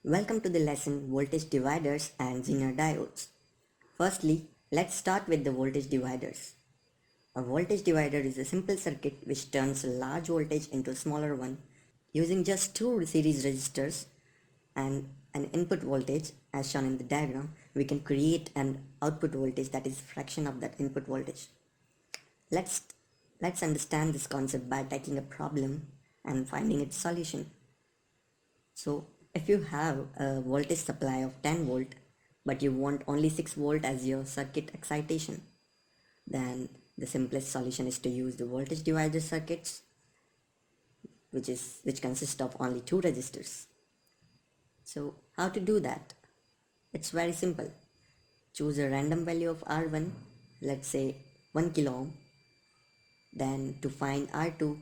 Welcome to the lesson Voltage Dividers and Zener Diodes. Firstly, let's start with the voltage dividers. A voltage divider is a simple circuit which turns a large voltage into a smaller one using just two series resistors and an input voltage as shown in the diagram. We can create an output voltage that is fraction of that input voltage. Let's understand this concept by taking a problem and finding its solution. So if you have a voltage supply of 10 volt but you want only 6 volt as your circuit excitation, then the simplest solution is to use the voltage divider circuits which consist of only two resistors. So how to do that? It's very simple. Choose a random value of R1, let's say 1 kilo ohm. Then to find R2,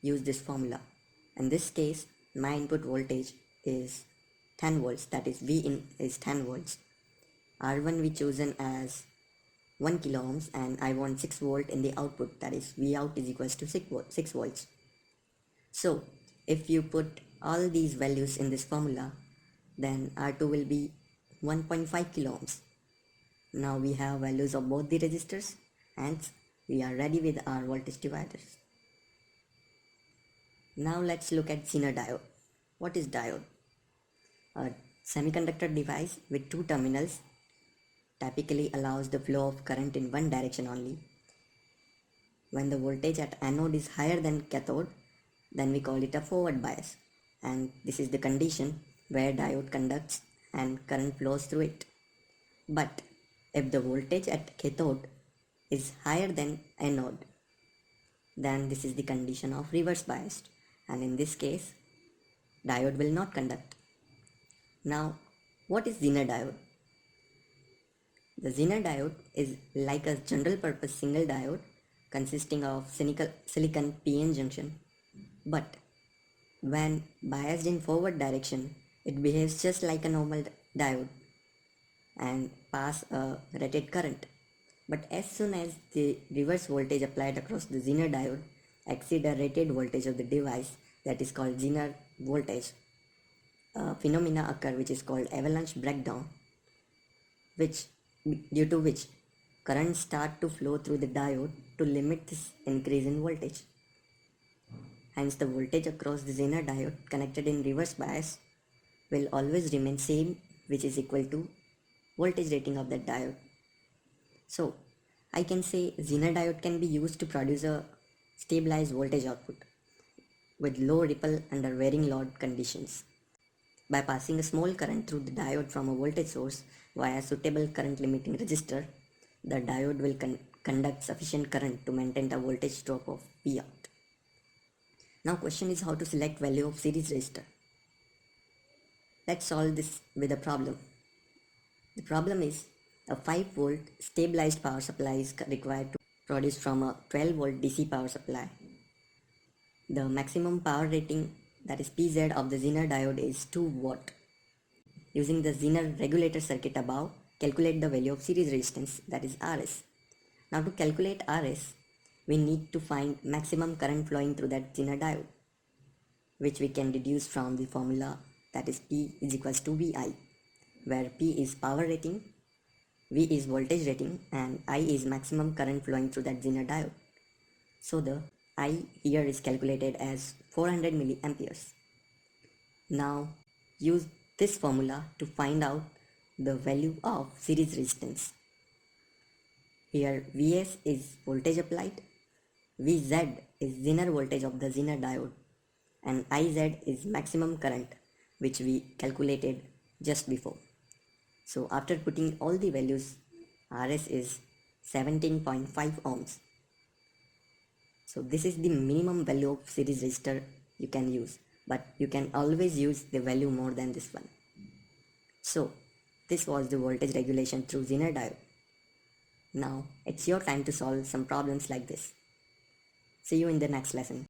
use this formula. In this case, my input voltage is 10 volts, that is V in is 10 volts. R1 we chosen as 1 kilo ohms and I want 6 volt in the output, that is V out is equals to 6 volts. So if you put all these values in this formula, then R2 will be 1.5 kilo ohms. Now we have values of both the resistors and we are ready with our voltage dividers. Now let's look at Zener diode. What is diode? A semiconductor device with two terminals typically allows the flow of current in one direction only. When the voltage at anode is higher than cathode, then we call it a forward bias, and this is the condition where diode conducts and current flows through it. But if the voltage at cathode is higher than anode, then this is the condition of reverse biased, and in this case diode will not conduct. Now what is Zener diode? The Zener diode is like a general purpose single diode consisting of silicon PN junction, but when biased in forward direction it behaves just like a normal diode and pass a rated current. But as soon as the reverse voltage applied across the Zener diode exceed a rated voltage of the device, that is called Zener voltage, a phenomena occur which is called avalanche breakdown, due to which currents start to flow through the diode to limit this increase in voltage. Hence the voltage across the Zener diode connected in reverse bias will always remain same, which is equal to voltage rating of that diode. So I can say Zener diode can be used to produce a stabilized voltage output with low ripple under varying load conditions. By passing a small current through the diode from a voltage source via suitable current limiting resistor, the diode will conduct sufficient current to maintain the voltage drop of V out. Now question is how to select value of series resistor. Let's solve this with a problem. The problem is a 5 volt stabilized power supply is required to produce from a 12 volt DC power supply. The maximum power rating, that is PZ, of the Zener diode is 2 watt. Using the Zener regulator circuit above, calculate the value of series resistance, that is RS. Now to calculate RS, we need to find maximum current flowing through that Zener diode, which we can deduce from the formula, that is P is equals to VI, where P is power rating, V is voltage rating, and I is maximum current flowing through that Zener diode. So the I here is calculated as 400 milliamperes. Now use this formula to find out the value of series resistance. Here Vs is voltage applied, Vz is Zener voltage of the Zener diode, and Iz is maximum current which we calculated just before. So after putting all the values, Rs is 17.5 ohms. So this is the minimum value of series resistor you can use, but you can always use the value more than this one. So this was the voltage regulation through Zener diode. Now it's your time to solve some problems like this. See you in the next lesson.